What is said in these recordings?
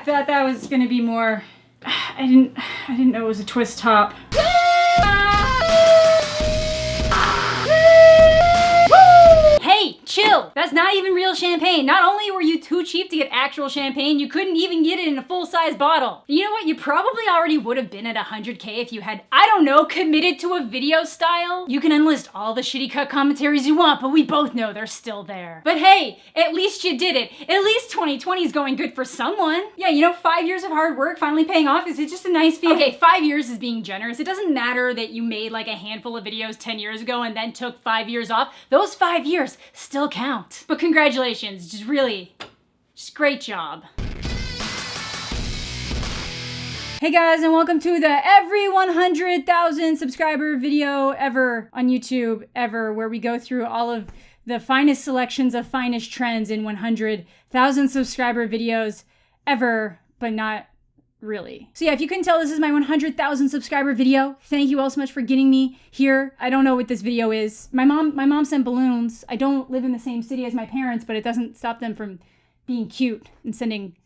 thought that was gonna be more. I didn't know it was a twist top. Hey, chill! That's not even real champagne. Not only were you too cheap to get actual champagne, you couldn't even get it in a full-size bottle. You know what? You probably already would have been at 100K if you had, I don't know, committed to a video style. You can enlist all the shitty cut commentaries you want, but we both know they're still there. But hey, at least you did it. At least 2020 is going good for someone. Yeah, you know, 5 years of hard work finally paying off. Is it just a nice feeling? Okay, 5 years is being generous. It doesn't matter that you made like a handful of videos 10 years ago and then took 5 years off. Those 5 years still count. But congratulations, just great job. Hey guys, and welcome to the every 100,000 subscriber video ever on YouTube ever, where we go through all of the finest selections of finest trends in 100,000 subscriber videos ever, but not really. So yeah, if you couldn't tell, this is my 100,000 subscriber video. Thank you all so much for getting me here. I don't know what this video is. My mom sent balloons. I don't live in the same city as my parents, but it doesn't stop them from being cute and sending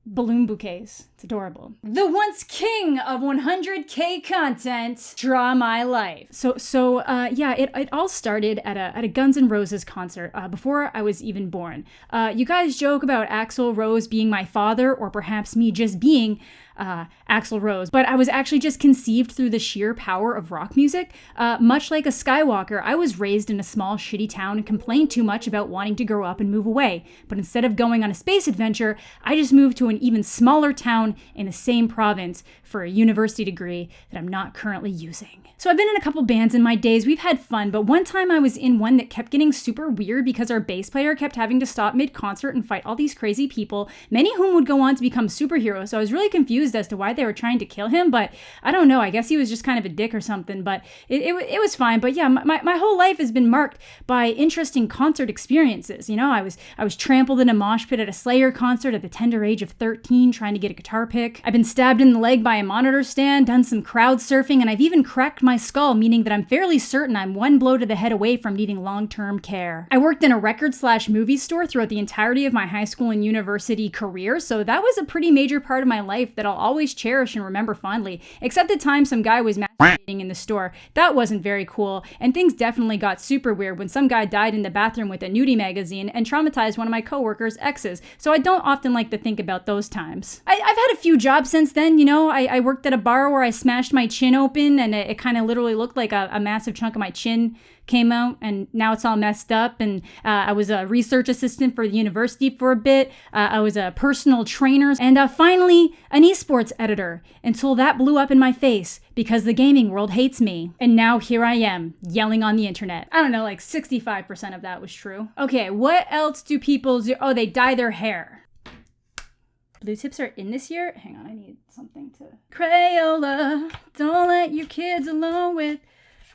balloon bouquets. It's adorable. The once king of 100K content, Draw My Life. So yeah, it all started at a Guns N' Roses concert before I was even born. You guys joke about Axl Rose being my father, or perhaps me just being Axl Rose, but I was actually just conceived through the sheer power of rock music. Much like a Skywalker, I was raised in a small, shitty town and complained too much about wanting to grow up and move away. But instead of going on a space adventure, I just moved to an even smaller town in the same province for a university degree that I'm not currently using. So I've been in a couple bands in my days. We've had fun, but one time I was in one that kept getting super weird because our bass player kept having to stop mid-concert and fight all these crazy people, many whom would go on to become superheroes. So I was really confused as to why they were trying to kill him, but I don't know. I guess he was just kind of a dick or something, but it was fine. But yeah, my whole life has been marked by interesting concert experiences. You know, I was trampled in a mosh pit at a Slayer concert at the tender age of 13 trying to get a guitar pick. I've been stabbed in the leg by a monitor stand, done some crowd surfing, and I've even cracked my skull, meaning that I'm fairly certain I'm one blow to the head away from needing long-term care. I worked in a record/movie store throughout the entirety of my high school and university career, so that was a pretty major part of my life that I'll always cherish and remember fondly, except the time some guy was masturbating in the store. That wasn't very cool, and things definitely got super weird when some guy died in the bathroom with a nudie magazine and traumatized one of my coworkers' exes, so I don't often like to think about those times. I've had a few jobs since then, you know. I worked at a bar where I smashed my chin open and it kind of literally looked like a massive chunk of my chin came out, and now it's all messed up. And I was a research assistant for the university for a bit. I was a personal trainer, and finally an esports editor, until that blew up in my face because the gaming world hates me. And now here I am, yelling on the internet. I don't know, like 65% of that was true. Okay, what else do people do? Oh, they dye their hair. Blue tips are in this year? Hang on, I need something to... Crayola, don't let your kids alone with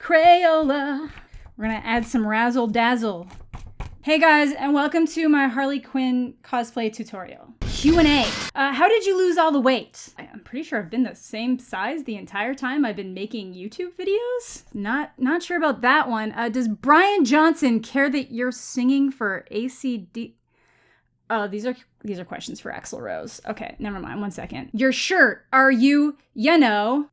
Crayola. We're gonna add some razzle dazzle. Hey guys, and welcome to my Harley Quinn cosplay tutorial. QnA. How did you lose all the weight? I'm pretty sure I've been the same size the entire time I've been making YouTube videos. Not sure about that one. Does Brian Johnson care that you're singing for ACD? Oh, these are questions for Axl Rose. Okay, never mind. 1 second. Your shirt, are you know,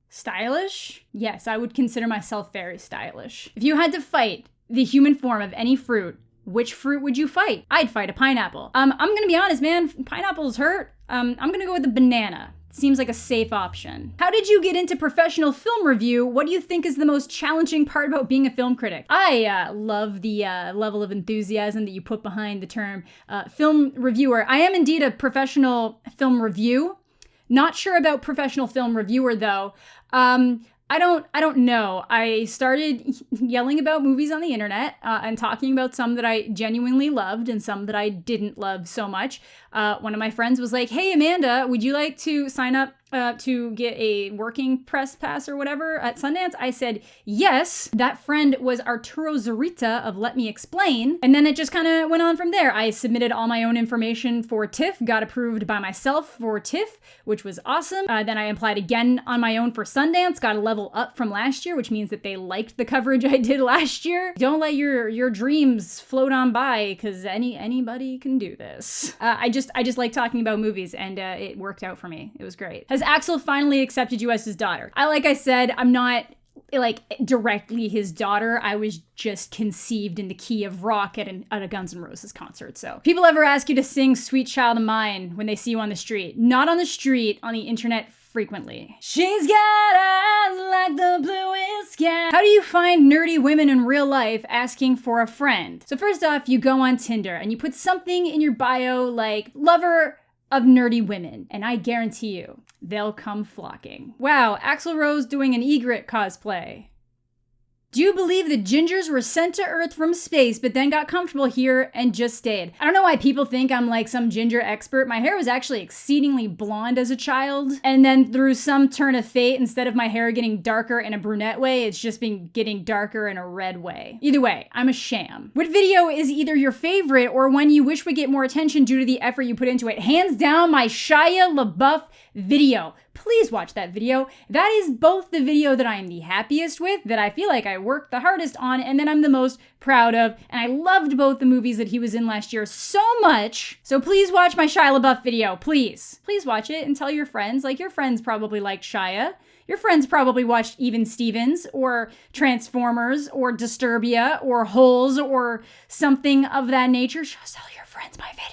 stylish? Yes, I would consider myself very stylish. If you had to fight the human form of any fruit, which fruit would you fight? I'd fight a pineapple. I'm gonna be honest, man. Pineapples hurt. I'm gonna go with a banana. Seems like a safe option. How did you get into professional film review? What do you think is the most challenging part about being a film critic? I love the level of enthusiasm that you put behind the term film reviewer. I am indeed a professional film review. Not sure about professional film reviewer though. I don't know. I started yelling about movies on the internet and talking about some that I genuinely loved and some that I didn't love so much. One of my friends was like, hey, Amanda, would you like to sign up to get a working press pass or whatever at Sundance? I said yes. That friend was Arturo Zurita of Let Me Explain. And then it just kind of went on from there. I submitted all my own information for TIFF, got approved by myself for TIFF, which was awesome. Then I applied again on my own for Sundance, got a level up from last year, which means that they liked the coverage I did last year. Don't let your dreams float on by, because anybody can do this. I just like talking about movies, and it worked out for me. It was great. Has Axel finally accepted you as his daughter? Like I said, I'm not like directly his daughter. I was just conceived in the key of rock at a Guns N' Roses concert. So people ever ask you to sing Sweet Child of Mine when they see you on the street? Not on the street, on the internet frequently. She's got eyes like the bluest sky. How do you find nerdy women in real life asking for a friend? So first off, you go on Tinder and you put something in your bio like lover of nerdy women, and I guarantee you, they'll come flocking. Wow, Axl Rose doing an egret cosplay. Do you believe the gingers were sent to Earth from space, but then got comfortable here and just stayed? I don't know why people think I'm like some ginger expert. My hair was actually exceedingly blonde as a child. And then through some turn of fate, instead of my hair getting darker in a brunette way, it's just been getting darker in a red way. Either way, I'm a sham. What video is either your favorite or one you wish would get more attention due to the effort you put into it? Hands down, my Shia LaBeouf video. Please watch that video. That is both the video that I am the happiest with, that I feel like I worked the hardest on, and then I'm the most proud of. And I loved both the movies that he was in last year so much. So please watch my Shia LaBeouf video, please. Please watch it and tell your friends. Like, your friends probably liked Shia. Your friends probably watched Even Stevens or Transformers or Disturbia or Holes or something of that nature. Just tell your friends my video.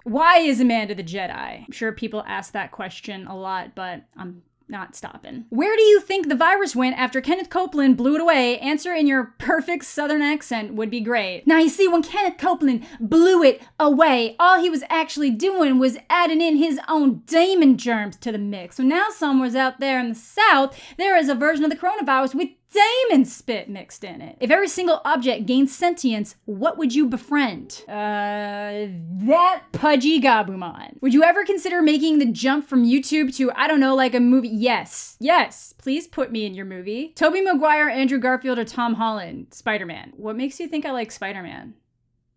Why is Amanda the Jedi? I'm sure people ask that question a lot, but I'm not stopping. Where do you think the virus went after Kenneth Copeland blew it away? Answer in your perfect Southern accent would be great. Now, you see, when Kenneth Copeland blew it away, all he was actually doing was adding in his own demon germs to the mix. So now somewhere's out there in the South, there is a version of the coronavirus with demon spit mixed in it. If every single object gained sentience, what would you befriend? That pudgy Gabumon. Would you ever consider making the jump from YouTube to, I don't know, like a movie? Yes. Yes. Please put me in your movie. Tobey Maguire, Andrew Garfield, or Tom Holland? Spider-Man. What makes you think I like Spider-Man?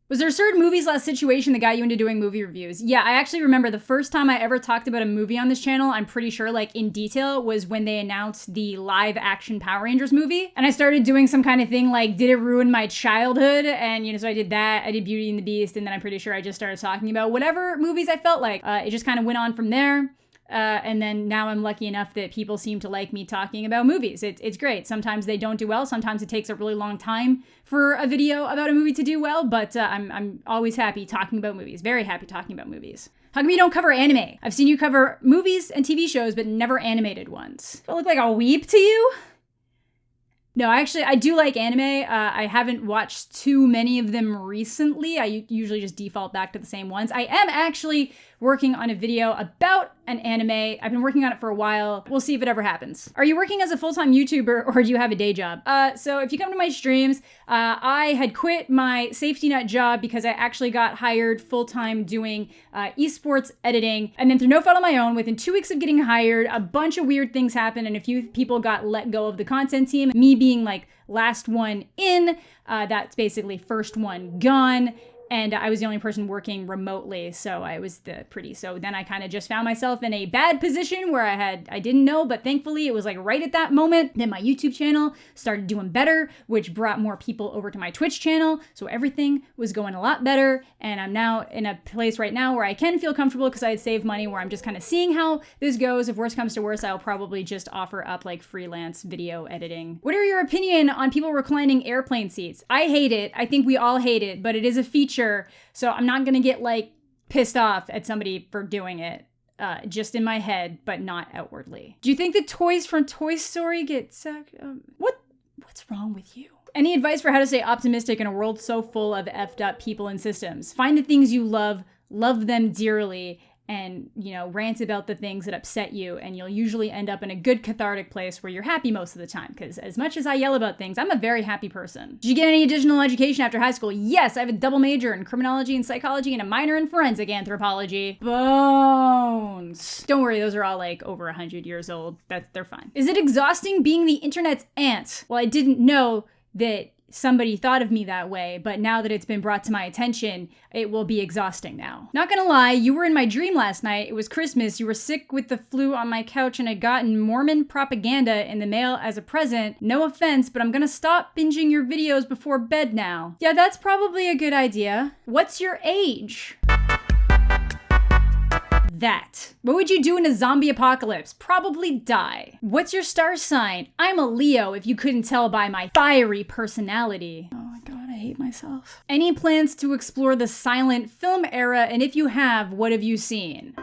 Was there a certain movie/situation that got you into doing movie reviews? Yeah, I actually remember the first time I ever talked about a movie on this channel, I'm pretty sure, like, in detail, was when they announced the live-action Power Rangers movie. And I started doing some kind of thing like, did it ruin my childhood? And, so I did that. I did Beauty and the Beast, and then I'm pretty sure I just started talking about whatever movies I felt like. It just kind of went on from there. And then now I'm lucky enough that people seem to like me talking about movies. It's great. Sometimes they don't do well. Sometimes it takes a really long time for a video about a movie to do well, but I'm always happy talking about movies. Very happy talking about movies. How come you don't cover anime? I've seen you cover movies and TV shows, but never animated ones. Do I look like a weeb to you? No, actually, I do like anime. I haven't watched too many of them recently. I usually just default back to the same ones. I am actually working on a video about an anime. I've been working on it for a while. We'll see if it ever happens. Are you working as a full-time YouTuber, or do you have a day job? So if you come to my streams, I had quit my safety net job because I actually got hired full-time doing esports editing. And then through no fault of my own, within 2 weeks of getting hired, a bunch of weird things happened and a few people got let go of the content team. Me being like last one in, that's basically first one gone. And I was the only person working remotely, so I was so then I kind of just found myself in a bad position where I didn't know, but thankfully it was like right at that moment that my YouTube channel started doing better, which brought more people over to my Twitch channel. So everything was going a lot better. And I'm now in a place right now where I can feel comfortable because I had saved money, where I'm just kind of seeing how this goes. If worse comes to worse, I'll probably just offer up like freelance video editing. What are your opinion on people reclining airplane seats? I hate it. I think we all hate it, but it is a feature. So I'm not gonna get like pissed off at somebody for doing it, just in my head, but not outwardly. Do you think the toys from Toy Story get sacked? What's wrong with you? Any advice for how to stay optimistic in a world so full of effed up people and systems? Find the things you love them dearly, and, rant about the things that upset you, and you'll usually end up in a good cathartic place where you're happy most of the time, because as much as I yell about things, I'm a very happy person. Did you get any additional education after high school? Yes, I have a double major in criminology and psychology and a minor in forensic anthropology. Bones. Don't worry, those are all like over 100 years old. They're fine. Is it exhausting being the internet's aunt? Well, I didn't know that somebody thought of me that way, but now that it's been brought to my attention, it will be exhausting now. Not gonna lie, you were in my dream last night. It was Christmas. You were sick with the flu on my couch, and I'd gotten Mormon propaganda in the mail as a present. No offense, but I'm gonna stop binging your videos before bed now. Yeah, that's probably a good idea. What's your age? That. What would you do in a zombie apocalypse? Probably die. What's your star sign? I'm a Leo, if you couldn't tell by my fiery personality. Oh my god, I hate myself. Any plans to explore the silent film era, and if you have, what have you seen?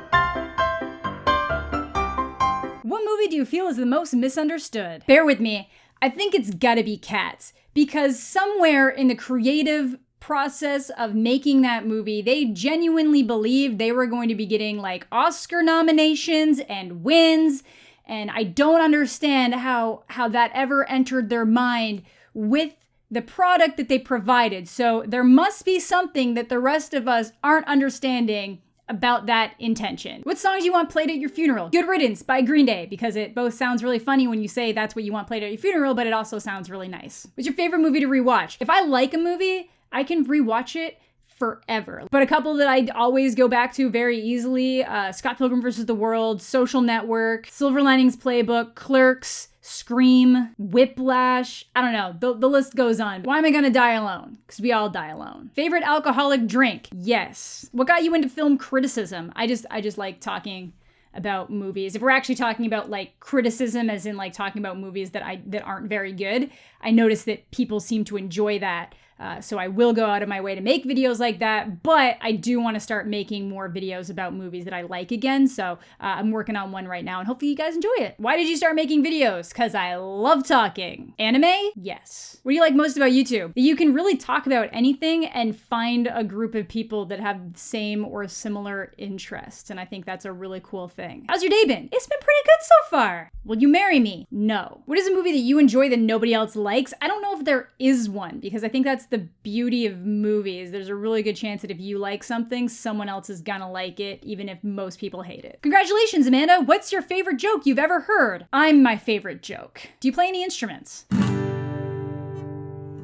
What movie do you feel is the most misunderstood? Bear with me, I think it's gotta be Cats, because somewhere in the creative process of making that movie, they genuinely believed they were going to be getting like Oscar nominations and wins, and I don't understand how that ever entered their mind with the product that they provided. So there must be something that the rest of us aren't understanding about that intention. What songs do you want played at your funeral? Good Riddance by Green Day, because it both sounds really funny when you say that's what you want played at your funeral, but it also sounds really nice. What's your favorite movie to rewatch? If I like a movie, I can rewatch it forever. But a couple that I always go back to very easily, Scott Pilgrim vs. the World, Social Network, Silver Linings Playbook, Clerks, Scream, Whiplash. I don't know, the list goes on. Why am I gonna die alone? Because we all die alone. Favorite alcoholic drink? Yes. What got you into film criticism? I just like talking about movies. If we're actually talking about like criticism, as in like talking about movies that aren't very good, I notice that people seem to enjoy that. So I will go out of my way to make videos like that, but I do want to start making more videos about movies that I like again. So I'm working on one right now, and hopefully you guys enjoy it. Why did you start making videos? Because I love talking. Anime? Yes. What do you like most about YouTube? That you can really talk about anything and find a group of people that have the same or similar interests. And I think that's a really cool thing. How's your day been? It's been pretty good so far. Will you marry me? No. What is a movie that you enjoy that nobody else likes? I don't know if there is one, because I think that's the beauty of movies. There's a really good chance that if you like something, someone else is gonna like it, even if most people hate it. Congratulations, Amanda. What's your favorite joke you've ever heard? I'm my favorite joke. Do you play any instruments?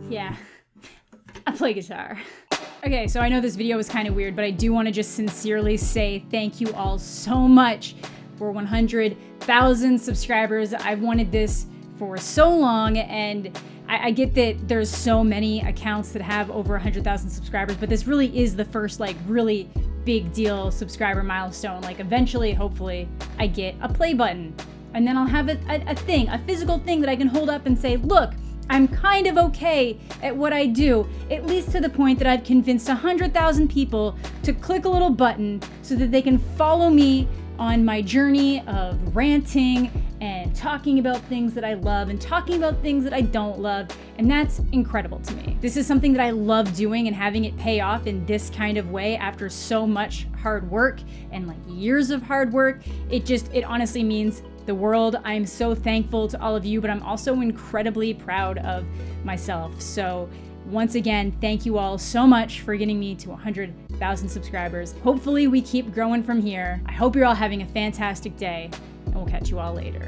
Yeah, I play guitar. Okay, so I know this video was kind of weird, but I do want to just sincerely say thank you all so much for 100,000 subscribers. I've wanted this for so long, and I get that there's so many accounts that have over 100,000 subscribers, but this really is the first like really big deal subscriber milestone. Like eventually, hopefully, I get a play button, and then I'll have a physical thing that I can hold up and say, look, I'm kind of okay at what I do, at least to the point that I've convinced 100,000 people to click a little button so that they can follow me on my journey of ranting and talking about things that I love and talking about things that I don't love, and that's incredible to me. This is something that I love doing, and having it pay off in this kind of way after so much hard work and like years of hard work, it honestly means the world. I'm so thankful to all of you, but I'm also incredibly proud of myself. So once again, thank you all so much for getting me to 100,000 subscribers. Hopefully we keep growing from here. I hope you're all having a fantastic day, and we'll catch you all later.